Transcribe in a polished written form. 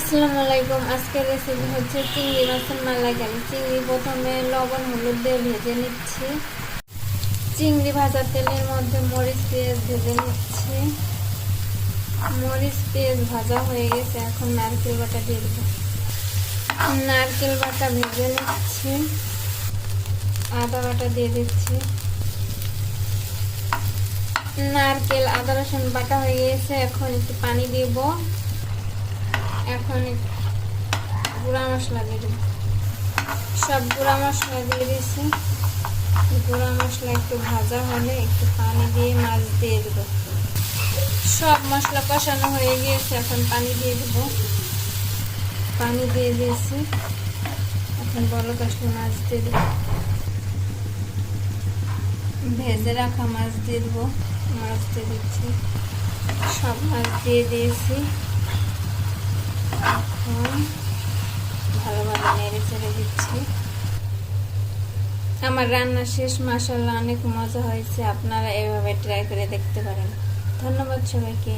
আসসালামু আলাইকুম। আজকের রেসিপি হচ্ছে চিংড়ি মাছের মালাইকারি। চিংড়ি প্রথমে লবণ হলুদ দিয়ে ভেজে নিচ্ছি। চিংড়ি ভাজা তেলের মধ্যে মরিচ পেঁয়াজ ভেজে নিচ্ছি। মরিচ পেঁয়াজ ভাজা হয়ে গেছে, এখন নারকেল বাটা দিয়ে দেবো। নারকেল বাটা ভেজে নিচ্ছি। আদা বাটা দিয়ে দিচ্ছি। নারকেল আদা রসুন বাটা হয়ে গেছে, এখন একটু পানি দিব। এখন গুঁড়া মশলা দিয়ে দেব। সব গুঁড়া মশলা দিয়ে দিয়েছি। গুঁড়া মশলা একটু ভাজা হলে একটু পানি দিয়ে মাছ দিয়ে দেব। সব মশলা কষানো হয়ে গিয়েছে, এখন পানি দিয়ে দেব। পানি দিয়ে দিয়েছি, এখন বড় কষলে মাছ দিয়ে দেব। ভেজে রাখা মাছ দিয়ে দেবো। মাছ দিয়ে দিচ্ছি। সব মাছ দিয়ে দিয়েছি। এখন ভালোভাবে নেড়ে চেড়ে দিচ্ছি। আমার রান্না শেষ। মাশাআল্লাহ অনেক মজা হয়েছে। আপনারা এভাবে ট্রাই করে দেখতে পারেন। ধন্যবাদ সবাইকে।